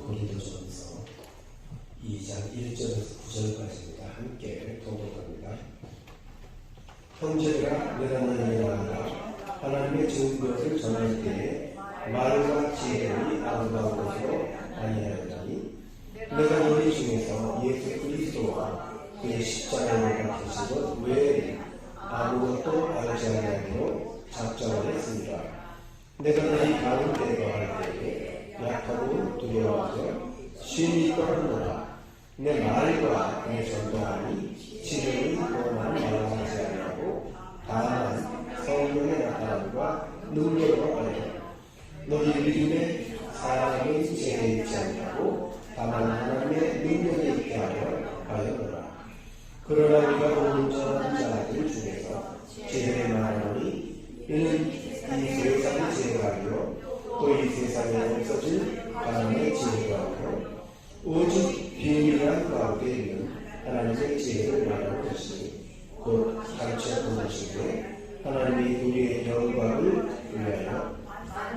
고린도전서 2장 1절에서 9절까지입니다. 함께 통독합니다. 형제들아, 내가 너희에게 말하노라. 하나님의 증거를 전할 때에 말과 지혜를 아름다운 것으로 아니하였나니 내가 너희 중에서 예수 그리스도와 그의 십자가를 박히신 것 외에 아무것도 알지 아니하기로 작정을 했습니다. 내가 너희 가운데 거할 때에 약하고 두려워하여 심히 떨었노라. 내 말과 내 전도하니 지혜의 원하는 말을 하지 아니하고 다만 성령의 나타남과 능력으로 하여 너희 믿음에 사람의 지혜에 있지 아니하고 다만 하나님의 능력에 있게 하였노라. 그러나 우리가 온전한 자들 중에서 지혜를 말하노니 이는 이 세상의 지혜가 아니요 또 이 세상에 없어질 하나님의 지혜가 아니요 오직 비밀한 가운데 있는 하나님의 지혜를 말하는 것이니 곧 가르쳐 본 것인데 하나님이 우리의 영광을 위하여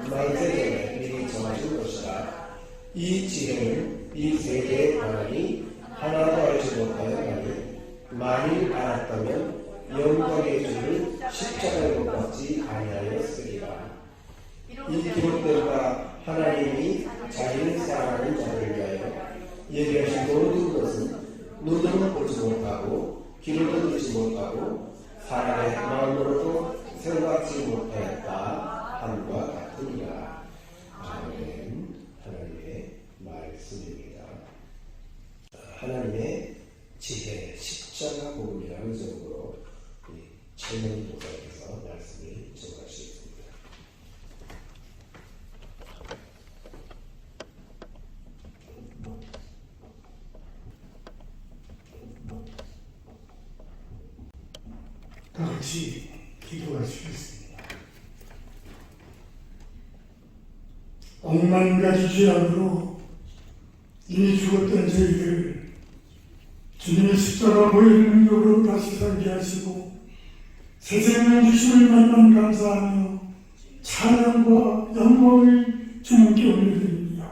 만세 전에 미리 정하신 것이라. 이 지혜는 이 세대의 바람이 하나도 알지 못하였나니 만일 알았다면 영광의 주를 십자가에 못 박지 아니하였으리라. 이 기록된 바 하나님이 자기를 사랑하는 자를 위하여 얘기하신 모든 것은 눈으로 보지 못하고 귀로도 듣지 못하고 사람의 마음으로도 생각지 못하였다 함과 같으니라. 아멘. 하나님의 말씀입니다. 하나님의 지혜, 십자가 복음이라는 제목으로 최명희 목사님께서 말씀을 전하시겠습니다. 다 같이 기도하시겠습니다. 억만 가지 죄악으로 이미 죽었던 저희들 주님의 십자가 보혈의 능력으로 다시 살게 하시고 새 생명 주심을 만남 감사하며 찬양과 영광을 주님께 올려드립니다.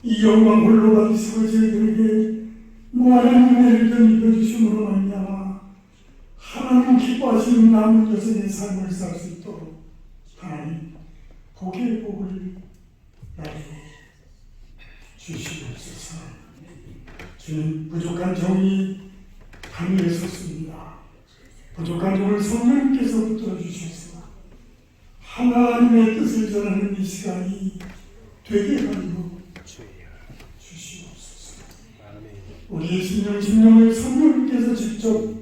이 영광 홀로 받으시고 저희들에게 무한한 은혜를 덧입혀 주심으로 말미암아 하나님 기뻐하시는 남은 여생의 삶을 살 수 있도록 하나님 복의 복을 나눠 주시옵소서. 주님, 부족한 종이 하늘에 섰습니다. 부족한 종을 성령께서 붙들어 주셔서 하나님의 뜻을 전하는 이 시간이 되게 하여 주시옵소서. 우리의 심령을 성령께서 직접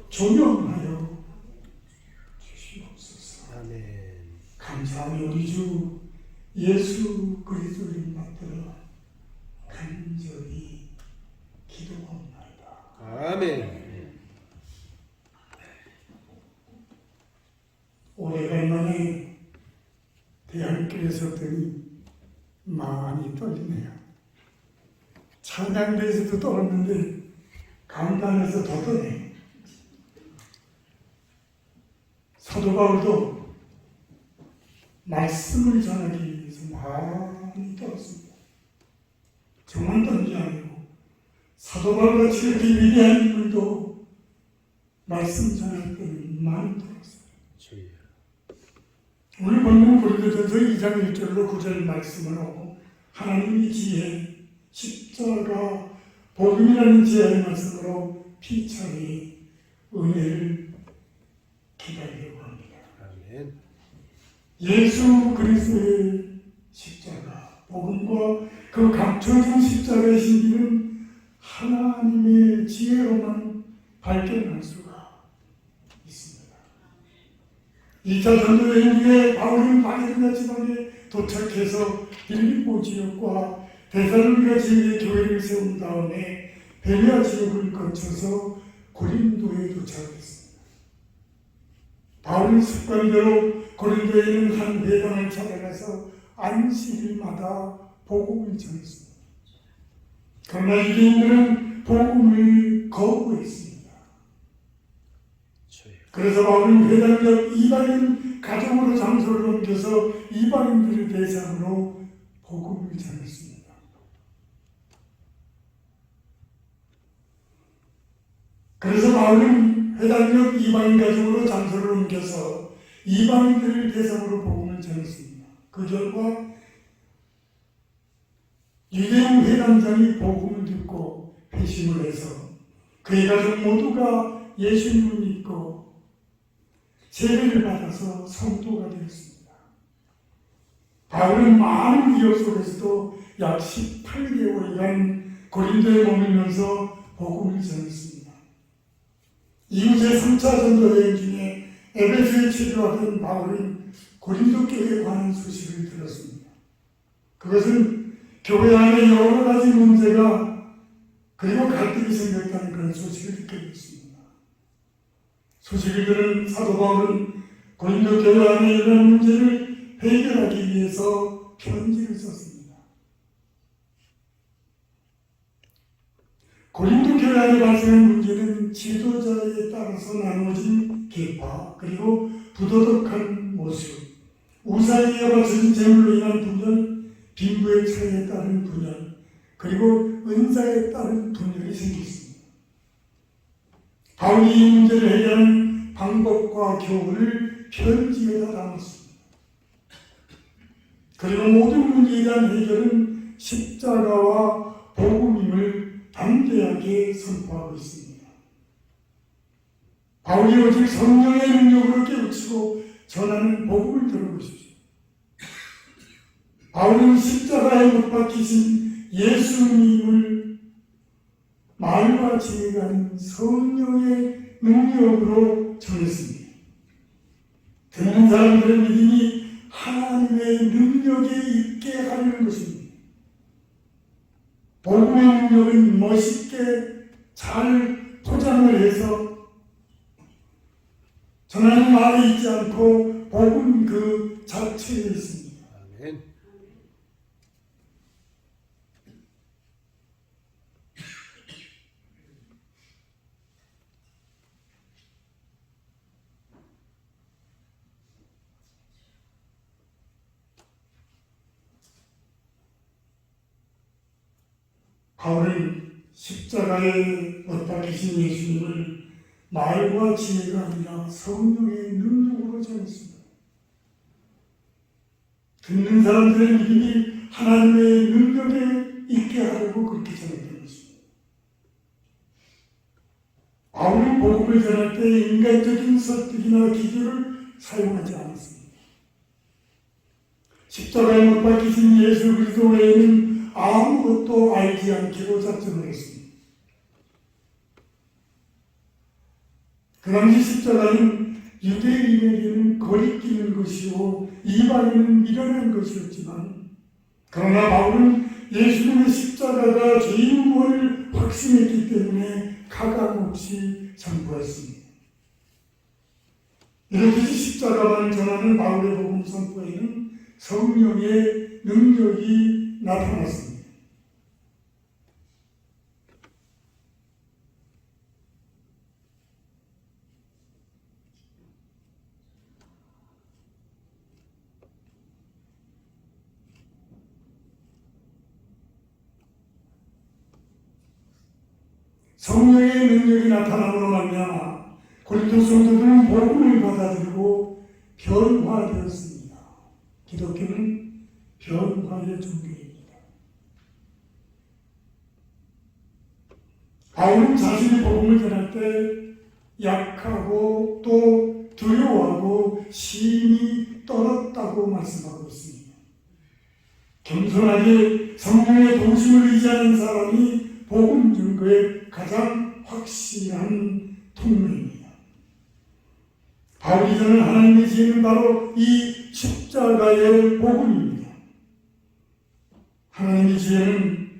조명하여 주시옵소서. 감사하며 우리 주 예수 그리스도를 받들어 간절히 기도합니다. 아멘. 오래간만에 대학교에 섰더니 많이 떨리네요. 찬양대에서도 떨었는데 강단에서 더 떠네. 사도 바울도 말씀을 전하기 위해서 많이 떨었습니다. 저만 떤게 아니고 사도 바울같이 이렇게 위대한 인물도 말씀 전할 때는 많이 떨었어요. 오늘 본문 고린도전서 2장 1절로 9절 말씀으로 하나님의 지혜, 십자가, 복음이라는 지혜의 말씀으로 피차게 은혜를 기다리려고 합니다. 아멘. 예수 그리스도의 십자가, 복음과 그 감춰진 십자가의 신비는 하나님의 지혜로만 발견할 수가 있습니다. 2차 전도여행 후에 바울은 마게도냐 지방에 도착해서 빌립보 지역과 데살로니가 지역에 교회를 세운 다음에 베레아 지역을 거쳐서 고린도에 도착했습니다. 바울은 습관대로 고린도에 있는 한 회당을 찾아가서 안식일마다 복음을 전했습니다. 그러나 유대인들은 복음을 거부했습니다. 그래서 바울은 회당 옆 이방인 가정으로 장소를 옮겨서 이방인들을 대상으로 복음을 전했습니다. 그래서 바울은 회당역 이방인 가정으로 장소를 옮겨서 이방인들을 대상으로 복음을 전했습니다. 그 결과 유대인 회당장이 복음을 듣고 회심을 해서 그의 가족 모두가 예수님을 믿고 세례를 받아서 성도가 되었습니다. 바울은 많은 위협 속에서도 약 18개월간 고린도에 머물면서 복음을 전했습니다. 이후 제3차 전도 여행 중에 에베소에 체류하던 바울은 고린도 교회에 관한 소식을 들었습니다. 그것은 교회 안에 여러 가지 문제가 그리고 갈등이 생겼다는 그런 소식을 듣게 됐습니다. 소식을 들은 사도 바울은 고린도 교회 안에 이런 문제를 해결하기 위해서 편지를 썼습니다. 고린도 교회 안에 발생한 문제는 지도자에 따라서 나누어진 계파, 그리고 부도덕한 모습, 우상에 바쳐진 제물로 인한 분열, 빈부의 차이에 따른 분열, 그리고 은사에 따른 분열이 생겼습니다. 바울이 이 문제를 해결하는 방법과 교훈을 편지에다 담았습니다. 그리고 모든 문제에 대한 해결은 십자가와 복음임을 담대하게 선포하고 있습니다. 바울이 오직 성령의 능력으로 깨우치고 전하는 복음을 들어보십시오. 바울은 십자가에 못 박히신 예수님을 말과 지혜가 아닌 성령의 능력으로 전했습니다. 듣는 사람들의 믿음이 하나님의 능력에 있게 하려는 것입니다. 복음의 능력은 멋있게 잘 포장을 해서 전하는 말에 있지 않고 복음 그 자체에 있습니다. 아멘. 바울은 십자가에 못 박히신 예수님을 말과 지혜가 아니라 성령의 능력으로 전했습니다. 듣는 사람들의 믿음이 하나님의 능력에 있게 하려고 그렇게 전했던 것입니다. 바울은 복음을 전할 때 인간적인 설득이나 기교를 사용하지 않았습니다. 십자가에 못 박히신 예수 그리스도 외에는 아무것도 알지 않기로 작정을 했습니다. 그 당시 십자가는 유대인에게는 거리끼는 것이요 이방인은 미련한 것이었지만, 그러나 바울은 예수님의 십자가가 죄인 구원을 확신했기 때문에 가감없이 선포했습니다. 이렇게 십자가만 전하는 바울의 복음 선포에는 성령의 능력이 나타났습니다. 성령의 능력이 나타남으로 말미암아 고린도 성도들은 복음을 받아들이고 변화되었습니다. 기독교는 변화의 종교입니다. 바울은 자신의 복음을 전할 때 약하고 또 두려워하고 심히 떨었다고 말씀하고 있습니다. 겸손하게 성령의 도우심을 의지하는 사람이 복음 증거의 가장 확실한 통로입니다. 바울이 전한 하나님의 지혜는 바로 이 십자가의 복음입니다. 하나님의 지혜는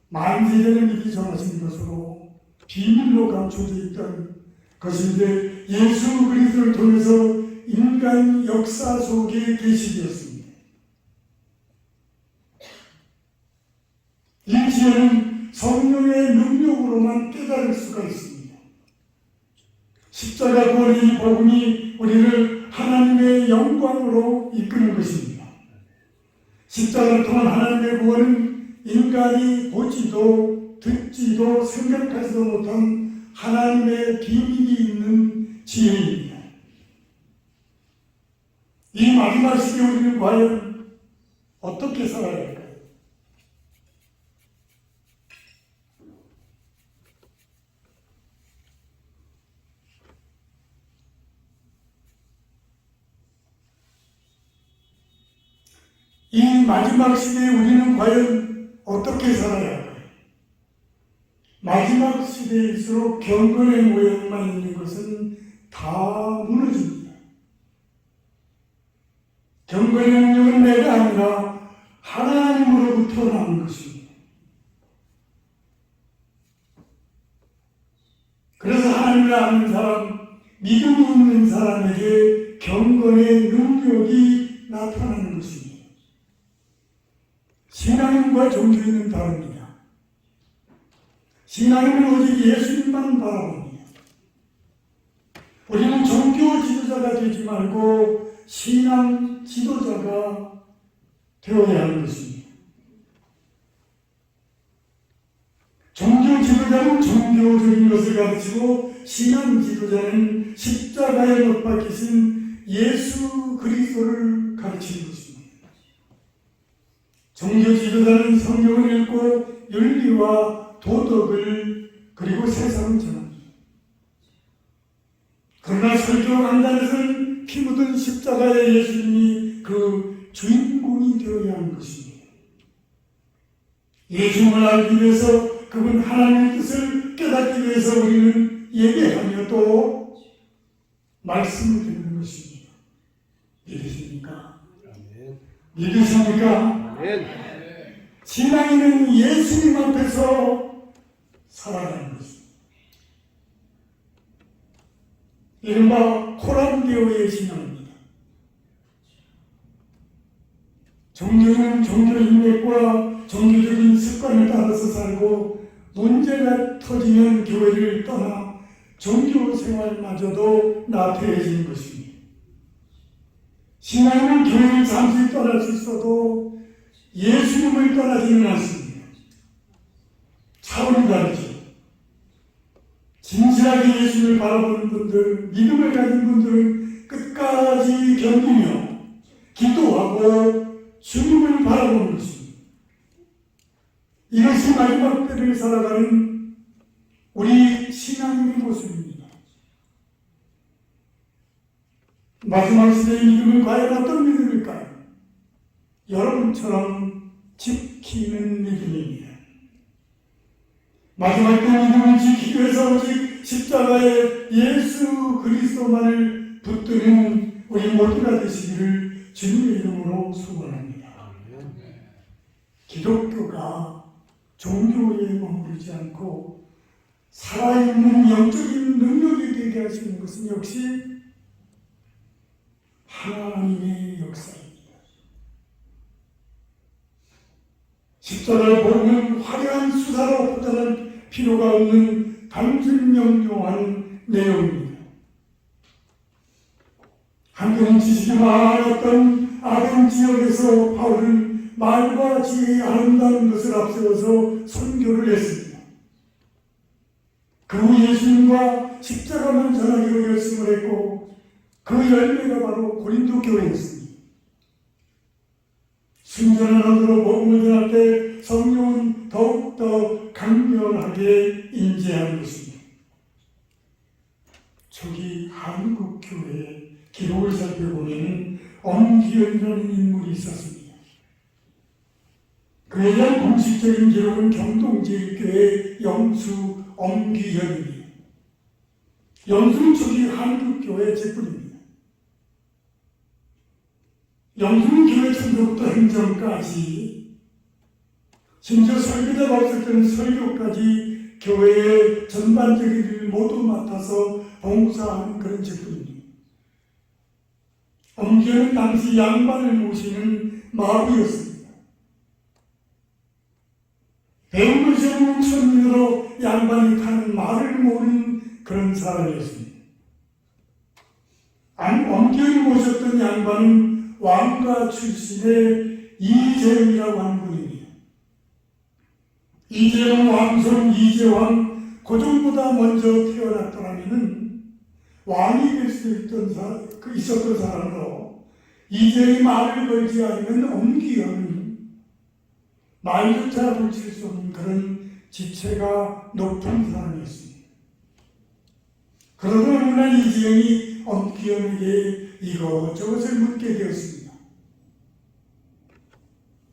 만세전에 미리 정하신 것으로 비밀로 감춰져 있던 것인데 예수 그리스도를 통해서 인간 역사 속에 계시되었습니다. 이 지혜는 성령의 능력으로만 깨달을 수가 있습니다. 십자가 구원의 복음이 우리를 하나님의 영광으로 이끄는 것입니다. 십자가를 통한 하나님의 구원은 인간이 보지도 듣지도 생각하지도 못한 하나님의 비밀이 있는 지혜입니다. 이 마지막 시대에 우리는 과연 어떻게 살아야 할까요? 이 마지막 시대에 우리는 과연 어떻게 살아야 할까요? 마지막 시대일수록 경건의 모양만 있는 것은 다 무너집니다. 경건의 능력은 내가 아니라 하나님으로부터 나온 것입니다. 그래서 하나님을 아는 사람, 믿음이 있는 사람에게 경건의 능력이 나타나는 것입니다. 신앙인과 종교인은 다릅니다. 신앙인은 오직 예수님만 바라봅니다. 우리는 종교 지도자가 되지 말고 신앙 지도자가 되어야 하는 것입니다. 종교 지도자는 종교적인 것을 가르치고 신앙 지도자는 십자가에 못 박히신 예수 그리스도를 가르치는 것입니다. 종교 지도자는 성경을 읽고 윤리와 도덕을 그리고 세상을 전합니다. 그러나 설교 강단에서는 피 묻은 십자가의 예수님이 그 주인공이 되어야 하는 것입니다. 예수님을 알기 위해서 그분 하나님의 뜻을 깨닫기 위해서 우리는 예배하며 또 말씀을 듣는 것입니다. 믿으십니까? 믿으십니까? 신앙인은 예수님 앞에서 살아가는 것입니다. 이른바 코란데오의 신앙입니다. 종교는 종교 인맥과 종교적인 습관을 따라서 살고 문제가 터지면 교회를 떠나 종교 생활마저도 나태해지는 것입니다. 신앙은 교회를 잠시 떠날 수 있어도 예수님을 떠나지는 않습니다. 차원이 다르죠. 진실하게 예수님을 바라보는 분들, 믿음을 가진 분들은 끝까지 견디며 기도하고 주님을 바라보는 것입니다. 이것이 마지막 때를 살아가는 우리 신앙인의 모습입니다. 마지막 시대의 믿음은 과연 어떤 믿음일까요? 여러분처럼 지키는 믿음입니다. 마지막 때 믿음을 지키기 위해서 오직 십자가에 예수 그리스도만을 붙드는 우리 모두가 되시기를 주님의 이름으로 소원합니다. 기독교가 종교에 머무르지 않고 살아있는 영적인 능력이 되게 하시는 것은 역시 하나님의 역사입니다. 십자가의 복음은 화려한 수사로 포장할 필요가 없는 단순 명료한 내용입니다. 한편 지식이 많았던 아덴 지역에서 바울은 말과 지혜의 아름다운 것을 앞세워서 선교를 했습니다. 그 후 예수님과 십자가만 전하기로 결심을 했고 그 열매가 바로 고린도 교회였습니다. 순전한 언어로 복음을 전할 때 성령은 더욱더 강렬하게 임재하는 것입니다. 초기 한국 교회의 기록을 살펴보면 엄기현이라는 인물이 있었습니다. 그에 대한 공식적인 기록은 경동제일교회 영수 엄기현입니다. 영수는 초기 한국교회 직분입니다. 영수는 교회 천도부터 행정까지 심지어 설교자가 없을 때는 설교까지 교회의 전반적인 일을 모두 맡아서 봉사하는 그런 직분입니다. 엄기현은 당시 양반을 모시는 마부였습니다. 배운 것이 없는 천민으로 양반이 타는 말을 모르는 그런 사람이었습니다. 엄기현이 모셨던 양반은 왕가 출신의 이재용이라고 하는 분입니다. 이재용 왕손 이재왕 고종보다 먼저 태어났더라면 왕이 될 수 있었던 사람으로 이제의 말을 걸지 않으면 엄기하는 말조차 붙일 수 없는 그런 지체가 높은 사람이었습니다. 그러나 어느 날 이재영이 엄기영에게 이것저것을 묻게 되었습니다.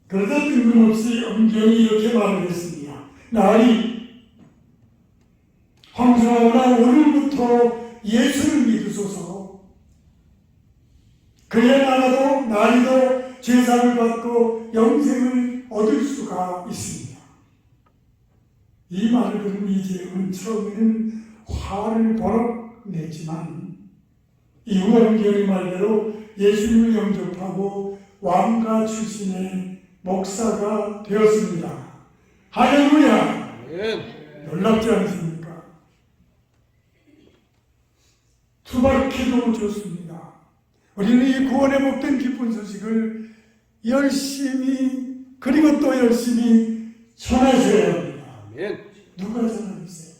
그러다 뜬금없이 엄기영이 이렇게 말을 했습니다. 나리 황성하오나 오늘부터 예수를 믿으소서. 그래야 나라도 나리도 제사를 받고 영생을 얻을 수가 있습니다. 이 말을 들은 이재영은 처음에는 화를 버럭 냈지만 이후 엄기영의 말대로 예수님을 영접하고 왕가 출신의 목사가 되었습니다. 할렐루야! 놀랍지 않습니까? 투박해도 좋습니다. 우리는 이 구원의 복된 기쁜 소식을 열심히 그리고 또 열심히 전하셔야 합니다. 누가 전하겠어요?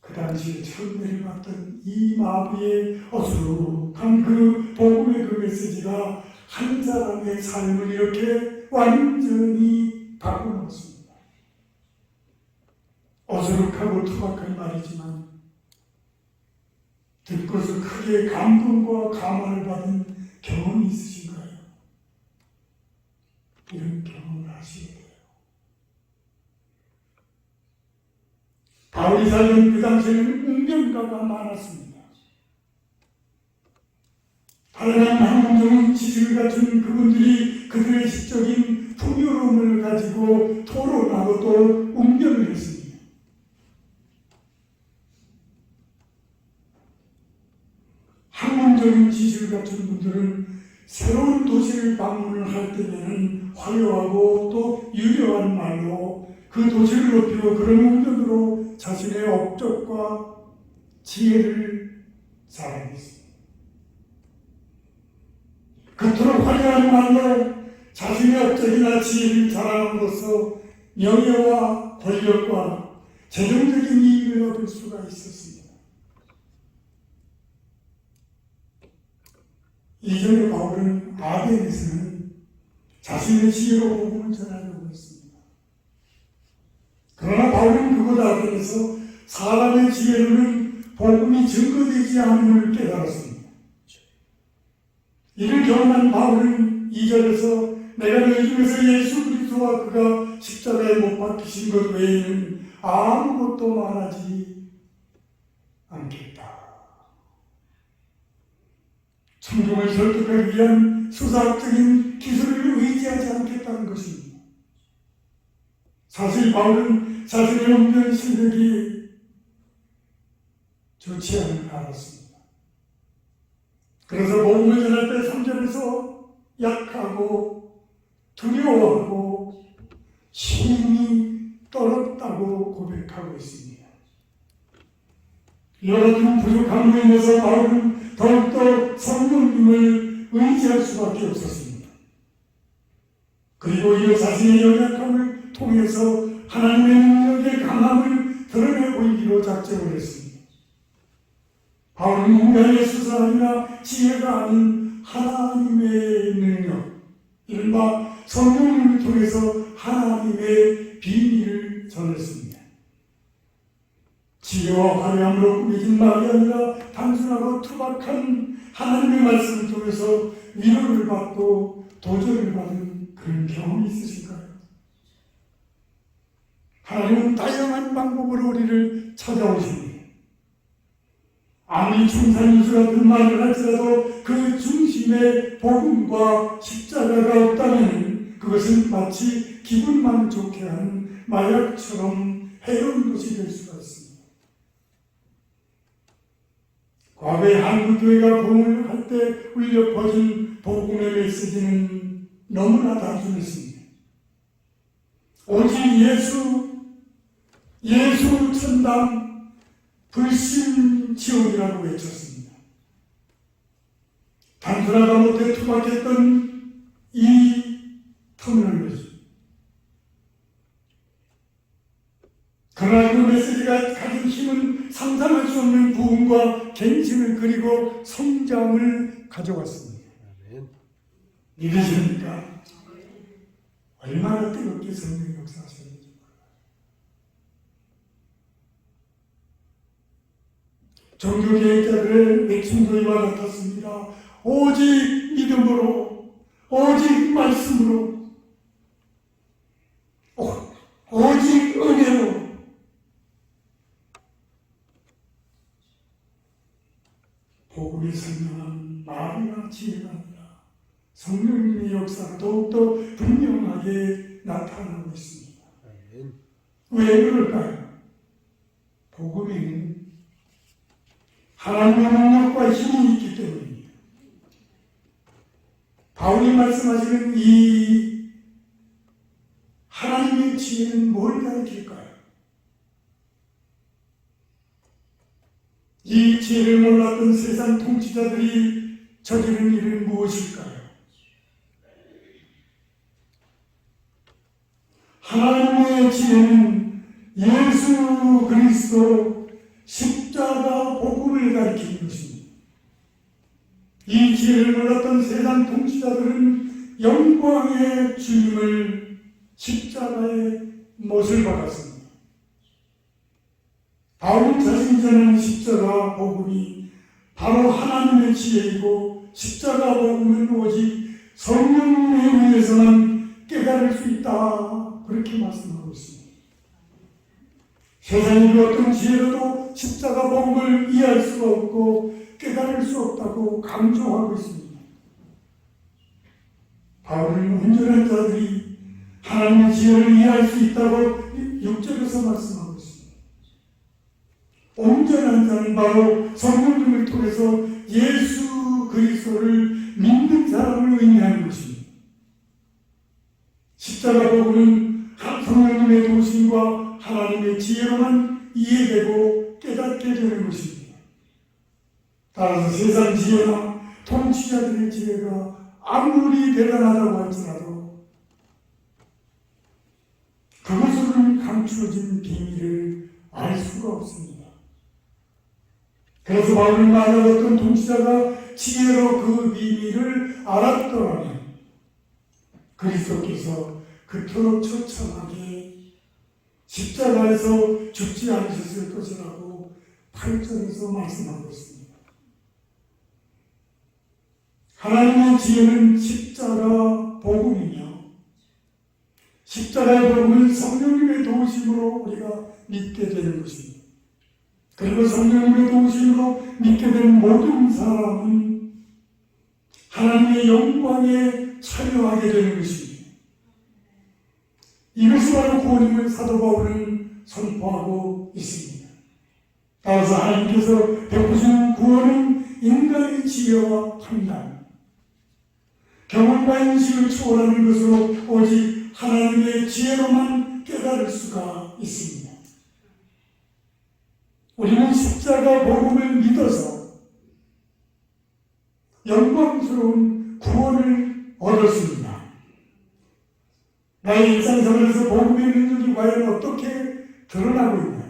그 당시에 처음 내려갔던 이 마비의 어수룩한 그 복음의 그 메시지가 한 사람의 삶을 이렇게 완전히 바꿔놓습니다. 어수룩하고 투박한 말이지만 듣고서 크게 감동과 감화를 받은 경험이 있으신가요? 이런 경험을 하셔야 돼요. 바울이 살던 그 당시에는 웅변가가 많았습니다. 다양한 학문적인 지식을 갖춘 그분들이 그들의 시적인 풍요로움을 가지고 토론하고 또 웅변을 했습니다. 학문적인 지식을 갖춘 분들은 새로운 도시를 방문을 할 때에는 화려하고 또 유려한 말로 그 도시를 높이고 그런 웅변으로 자신의 업적과 지혜를 자랑했습니다. 그토록 화려한 말로 자신의 업적이나 지혜를 자랑함으로써 명예와 권력과 재정적인 이익을 얻을 수가 있었습니다. 이전에 바울은 아덴에서는 자신의 지혜로 복음을 전하려고 했습니다. 그러나 바울은 그곳 아덴에서 사람의 지혜로는 복음이 증거되지 않음을 깨달았습니다. 이를 경험한 바울은 2절에서 내가 너희 중에서 예수 그리스도와 그가 십자가에 못 박히신 것 외에는 아무것도 말하지 않겠다. 청중을 설득하기 위한 수사학적인 기술을 의지하지 않겠다는 것입니다. 사실 바울은 자신의 웅변 실력이 좋지 않은 알았습니다. 그래서 복음을 전할 때 3절에서 약하고 두려워하고 힘이 떨었다고 고백하고 있습니다. 이런 부족함으로 인해서 바울은 더욱더 성령님을 의지할 수밖에 없었습니다. 그리고 이 자신의 연약함을 통해서 하나님의 능력의 강함을 드러내 보이기로 작정을 했습니다. 바울은 인간의 수사 아니라 지혜가 아닌 하나님의 능력, 이른바 성령님을 통해서 하나님의 비밀을 전했습니다. 지혜와 화려함으로 꾸며진 말이 아니라 단순하고 투박한 하나님의 말씀을 통해서 위로를 받고 도전을 받은 그런 경험이 있으신가요? 하나님은 다양한 방법으로 우리를 찾아오십니다. 아무리 충산인수 같은 말을 할지라도 그 중심에 복음과 십자가가 없다면 그것은 마치 기분만 좋게 하는 마약처럼 해로운 것이 될 수가 있습니다. 과거에 한국교회가 복음을 할 때 울려 퍼진 복음의 메시지는 너무나 단순했습니다. 오직 예수 천당 불신 지옥이라고 외쳤습니다. 단순하다 못해 투박했던 이 터미널로지. 그러나 그 메시지가 가진 힘은 상상할 수 없는 부흥과 갱신을 그리고 성장을 가져왔습니다. 믿으십니까? 얼마나 뜨겁게 성령이 역사하셨는지 몰라요. 종교개혁자들의 맥심도 이와 같았습니다. 오직 믿음으로, 오직 말씀으로, 오직 은혜로 복음이 설명한 말이나 지혜가 아니라 성령님의 역사가 더욱더 분명하게 나타나고 있습니다. 왜 그럴까요? 복음에는 하나님의 능력과 힘이 있기 때문입니다. 바울이 말씀하시는 이 하나님의 지혜는 뭘 가르칠까요? 이 지혜를 몰랐던 세상 통치자들이 저지른 일은 무엇일까요? 하나님의 지혜는 예수 그리스도 십자가 복음을 가리키는 것입니다. 이 지혜를 몰랐던 세상 통치자들은 영광의 주님을 십자가에 못을 박았습니다. 바울 자신이 전하는 십자가 복음이 바로 하나님의 지혜이고 십자가 복음은 오직 성령에 의해서만 깨달을 수 있다. 그렇게 말씀하고 있습니다. 세상의 그 어떤 지혜로도 십자가 복음을 이해할 수가 없고 깨달을 수 없다고 강조하고 있습니다. 바울은 온전한 자들이 하나님의 지혜를 이해할 수 있다고 6절에서 말씀하고 있습니다. 온전한 자는 바로 성령님을 통해서 예수 그리스도를 믿는 사람을 의미하는 것입니다. 십자가 복음은 성령님의 도심과 하나님의 지혜로만 이해되고 깨닫게 되는 것입니다. 따라서 세상 지혜나 통치자들의 지혜가 아무리 대단하다고 할지라도 그것으로는 감추어진 비밀을 알 수가 없습니다. 그래서 바울은 만약 어떤 통치자가 지혜로 그 비밀을 알았더라면 그리스도께서 그토록 처참하게 십자가에서 죽지 않으셨을 것이라고 8절에서 말씀하고 있습니다. 하나님의 지혜는 십자가 복음이며 십자가의 복음은 성령님의 도우심으로 우리가 믿게 되는 것입니다. 그리고 성령님의 도우심으로 믿게 된 모든 사람은 하나님의 영광에 참여하게 되는 것입니다. 이것이 바로 구원임을 사도 바울은 선포하고 있습니다. 따라서 하나님께서 베푸신 구원은 인간의 지혜와 판단, 경험과 인식을 초월하는 것으로 오직 하나님의 지혜로만 깨달을 수가 있습니다. 우리는 십자가 복음을 믿어서 영광스러운 구원을 얻었습니다. 나의 일상생활에서 복음의 능력이 과연 어떻게 드러나고 있나요?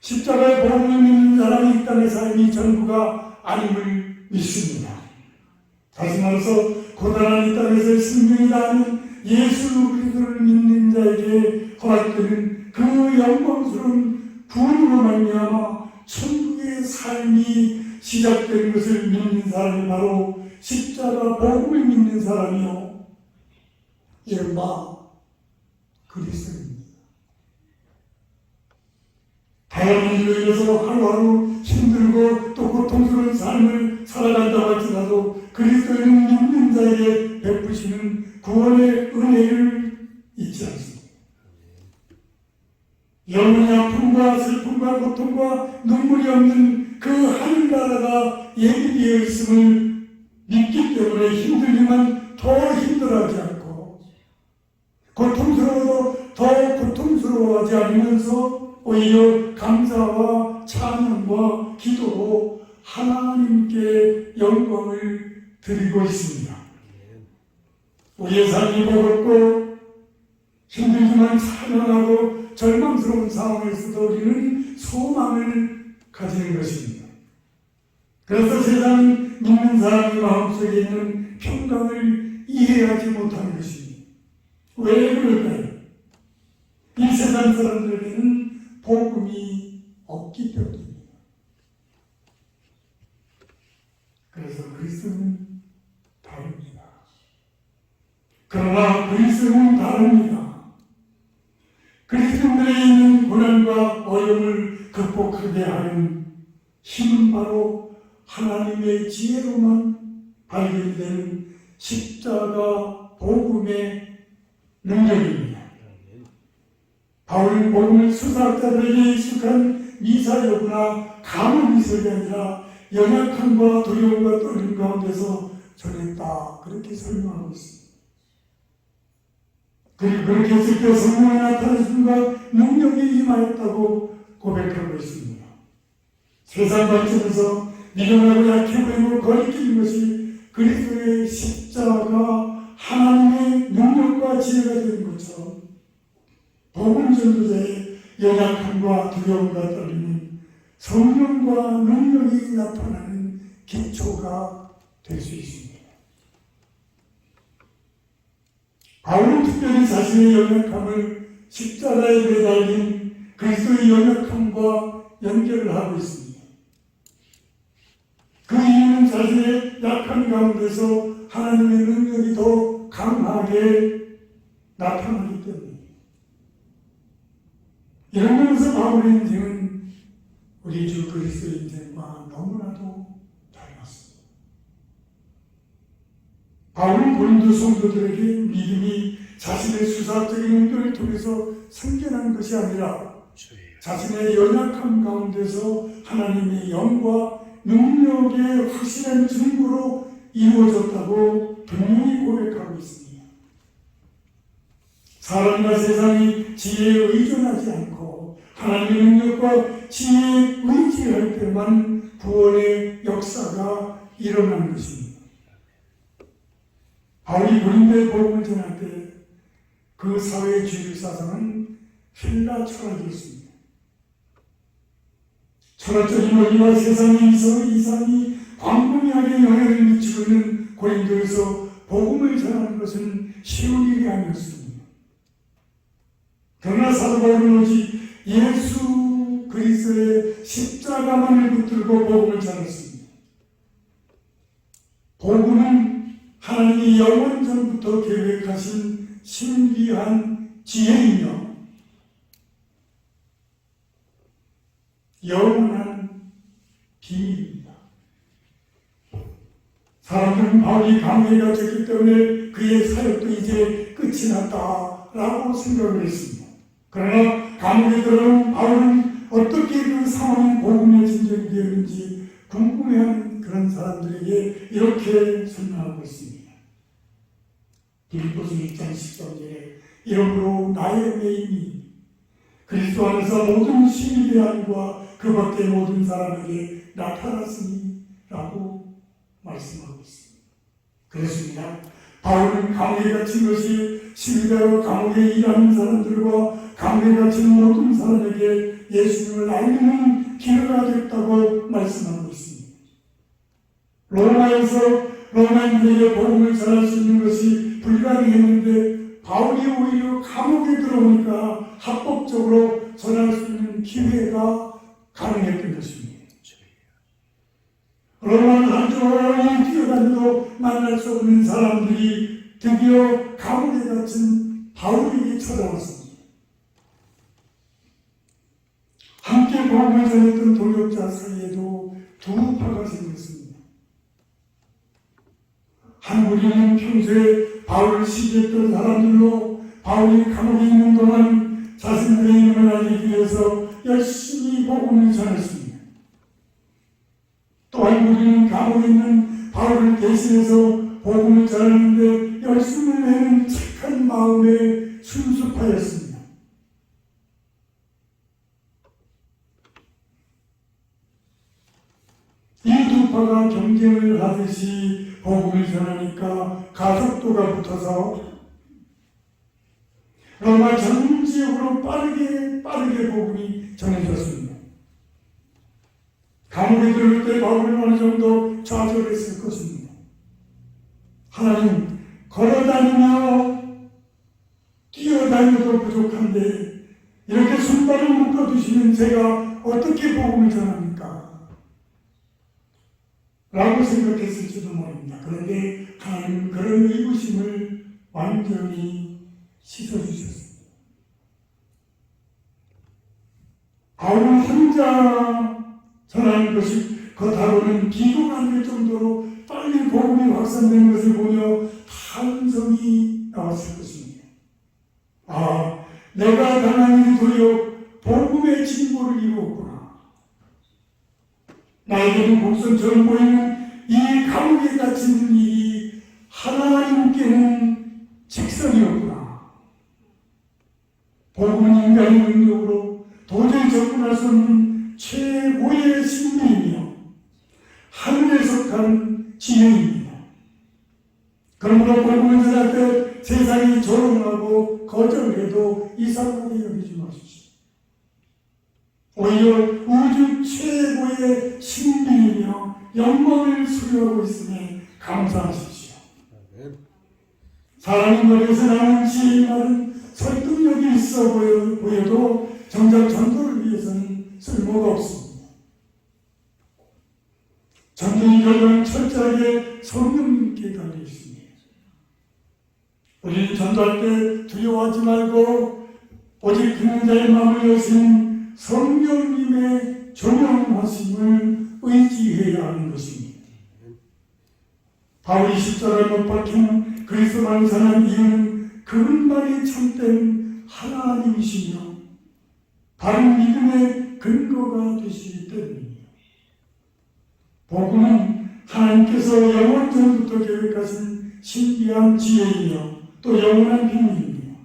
십자가의 복음을 믿는 사람이 이 땅의 삶이 전부가 아님을 믿습니다. 다시 말해서 고단한 이 땅에서의 승리를 다하는 예수 그리스도를 믿는 자에게 허락되는 그 영광스러운 구원으로 말미암아 천국의 삶이 시작된 것을 믿는 사람이 바로 십자가 복음을 믿는 사람이요 이른바 그리스도입니다. 다양한 일로 인해서 하루하루 힘들고 또 고통스러운 삶을 살아간다고 할지라도 그리스도는 믿는 자에게 베푸시는 구원의 은혜를 잊지 않습니다. 영원의 아픔과 슬픔과 고통과 눈물이 없는 그 하늘나라가 예비되어 있음을 믿기 때문에 힘들지만 더 힘들어하지 않고 고통스러워도 더 고통스러워하지 않으면서 오히려 감사와 찬양과 기도로 하나님께 영광을 드리고 있습니다. 우리의 삶이 버겁고 힘들지만 찬양하고 절망스러운 상황에서도 우리는 소망을 가지는 것입니다. 그래서 세상은 믿는 사람의 마음속에 있는 평강을 이해하지 못하는 것입니다. 왜 그럴까요? 이 세상 사람들에게는 복음이 없기 때문입니다. 그래서 그리스도는 다릅니다. 그러나 그리스도는 다릅니다. 그리스도인들에 있는 고난과 어려움을 극복하게 하는 힘은 바로 하나님의 지혜로만 발견되는 십자가 복음의 능력입니다. 바울은 복음을 수사학자들에게 익숙한 미사여구나 가문 미설이 아니라 연약함과 두려움과 떨림 가운데서 전했다. 그렇게 설명하고 있습니다. 그리고 그렇게 했을 때 성령이 나타나심과 능력이 임하였다고 고백하고 있습니다. 세상 관점에서 미련하고 약해 보이고 거리끼는 것이 그리스도의 십자가 하나님의 능력과 지혜가 되는 것처럼 복음 전도자의 연약함과 두려움과 떨림은 성령과 능력이 나타나는 기초가 될 수 있습니다. 바울은 특별히 자신의 연약함을 십자가에 매달린 그리스도의 연약함과 연결을 하고 있습니다. 그 이유는 자신의 약한 가운데서 하나님의 능력이 더 강하게 나타나기 때문입니다. 이런 면에서 바울의 인생은 우리 주 그리스도의 인생과 너무나도 닮았습니다. 바울은 고린도 성도들에게 믿음이 자신의 수사적인 연결을 통해서 생겨난 것이 아니라 자신의 연약함 가운데서 하나님의 영과 능력의 확실한 증거로 이루어졌다고 분명히 고백하고 있습니다. 사람과 세상이 지혜에 의존하지 않고 하나님의 능력과 지혜에 의지할 때만 구원의 역사가 일어나는 것입니다. 바울이 고린도에 복음을 전할 때 그 사회의 주류 사상은 헬라 철학이었습니다. 철학적인 원리와 세상의 이상이 광범위하게 영향을 미치고 있는 고린도에서 복음을 전하는 것은 쉬운 일이 아니었습니다. 그러나 사도 바울은 오직 예수 그리스도의 십자가만을 붙들고 복음을 전했습니다. 복음은 하나님이 영원 전부터 계획하신 신비한 지혜이며 영원한 비밀입니다. 사람들은 바울이 감회에 갇혔기 때문에 그의 사역도 이제 끝이 났다라고 생각을 했습니다. 그러나 감옥에 들어온 바울은 어떻게 그 상황이 복음의 진전이 되었는지 궁금해하는 그런 사람들에게 이렇게 설명하고 있습니다. 빌립보서 1장 13절에 이러므로 나의 매임이 그리스도 안에서 모든 신비함과 그 밖의 모든 사람에게 나타났으니 라고 말씀하고 있습니다. 그렇습니다. 바울은 감옥에 갇힌 것이 신자로 감옥에 일하는 사람들과 감옥에 갇힌 모든 사람에게 예수님을 알리는 기회가 됐다고 말씀하고 있습니다. 로마에서 로마인들에게 복음을 전할 수 있는 것이 불가능했는데 바울이 오히려 감옥에 들어오니까 합법적으로 전할 수 있는 기회가 가능했던 것입니다. 로마는 한쪽으로 뛰어다니도 만날 수 없는 사람들이 드디어 감옥에 갇힌 바울에게 찾아왔습니다. 함께 복음을 전했던 동역자 사이에도 두 파가 생겼습니다. 한 무리는 평소에 바울을 시기했던 사람들로 바울이 감옥에 있는 동안 자신들의 이름을 알리기 위해서 열심히 복음을 전했습니다. 또 한 무리는 감옥에 있는 바울을 대신해서 복음을 전하는데 열심을 내는 착한 마음에 순수하였습니다. 이 두 파가 경쟁을 하듯이 복음을 전하니까 가속도가 붙어서 로마 전 지역으로 빠르게 복음이 전해졌습니다. 감옥에 들을 때 바울은 어느 정도 좌절했을 것입니다. 하나님, 걸어다니며 뛰어다녀도 부족한데 이렇게 손발을 묶어두시면 제가 어떻게 복음을 전합니까? 라고 생각했을지도 모릅니다. 그런데 하나님은 그런 의구심을 완전히 씻어주셨습니다. 바울은 혼자 전하는 것이 겉하고는 비교가 안 될 정도로 빨리 복음이 확산되는 것을 보며 탄성이 나왔을 것입니다. 아, 내가 당한 일이 도리어 복음의 진보를 이루었구나. 나에게는 목선처럼 보이는 이 감옥에 갇히는 일이 하나님께는 직선이었구나. 복음은 인간의 능력으로 도저히 접근할 수 없는 최고의 신비이며 하늘에 속한 지혜입니다. 그러므로 복음을 전할 때 세상이 조롱하고 거절해도 이상하게 여기지 마십시오. 오히려 우주 최고의 신비이며 영광을 수료하고 있으니 감사하십시오. 사람이 머리에서 나는 지혜의 말은 설득력이 있어 보여도 정작 전도를 위해서는 쓸모가 없습니다. 전도의 결과는 철저하게 성령님께 달려 있습니다. 우리는 전도할 때 두려워하지 말고 오직 듣는 자의 마음을 여신 성령님의 조명하심을 의지해야 하는 것입니다. 바울이 십자가에 못 박힌 그리스도만을 전한 이유는 그분만이 참된 하나님이시며 바른 믿음의 근거가 되시기 때문입니다. 복음은 하나님께서 영원 전부터 계획하신 신비한 지혜이며 또 영원한 비밀입니다.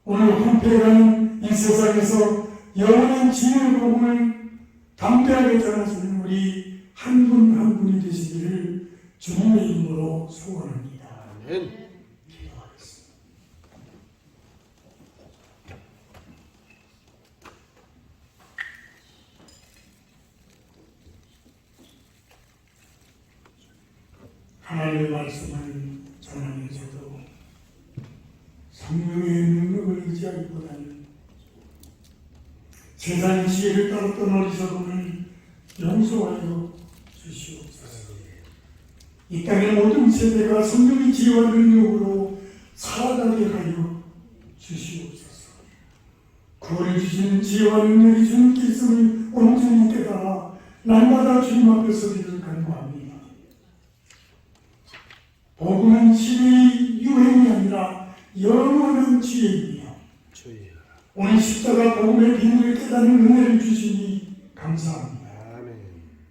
오늘 혼패가는 이 세상에서 영원한 지혜의 복음을 담대하게 전하시는 우리 한 분 한 분이 되시기를 주님의 이름으로 소원합니다. 아멘. 기도하겠습니다. 하나님의 말씀을 전하면서도 성령의 능력을 의지하기보다는 세상의 지혜를 따랐던 어리석음을 용서하여 주시옵소서. 이 땅의 모든 세대가 성령의 지혜와 능력으로 살아가게 하여 주시옵소서. 구원해 주시는 지혜와 능력이 주님께 있음을 온전히 깨달아 날마다 주님 앞에 서기를 간구합니다. 복음은 시대의 유행이 아니라 영원한 지혜이며 오늘 십자가 복음의 비밀을 깨닫는 은혜를 주시니 감사합니다.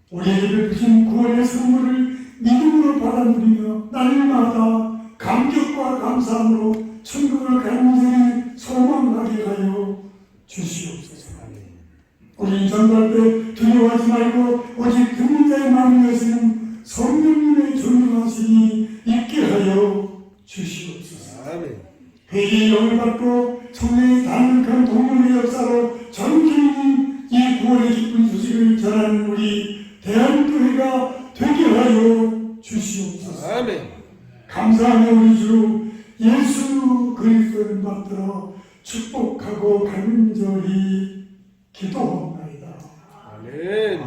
우리에게 베푸신 구원의 선물을 믿음으로 받아들이며 날마다 감격과 감사함으로 천국을 간절히 소망하게 하여 주시옵소서. 우리 전도할 때 두려워하지 말고 오직 듣는 자의 마음을 여시는 성령님의 조명하심이 있게 하여 주시옵소서. 회개의 영을 받고 성령의 단약한 동물의 역사로 전주님 이 구원의 기쁜 소식을 전하는 우리 대한교회가 되게 하여 주시옵소서. 아멘. 감사하며 우리 주 예수 그리스도를 받들어 축복하고 간절히 기도합니다. 아멘.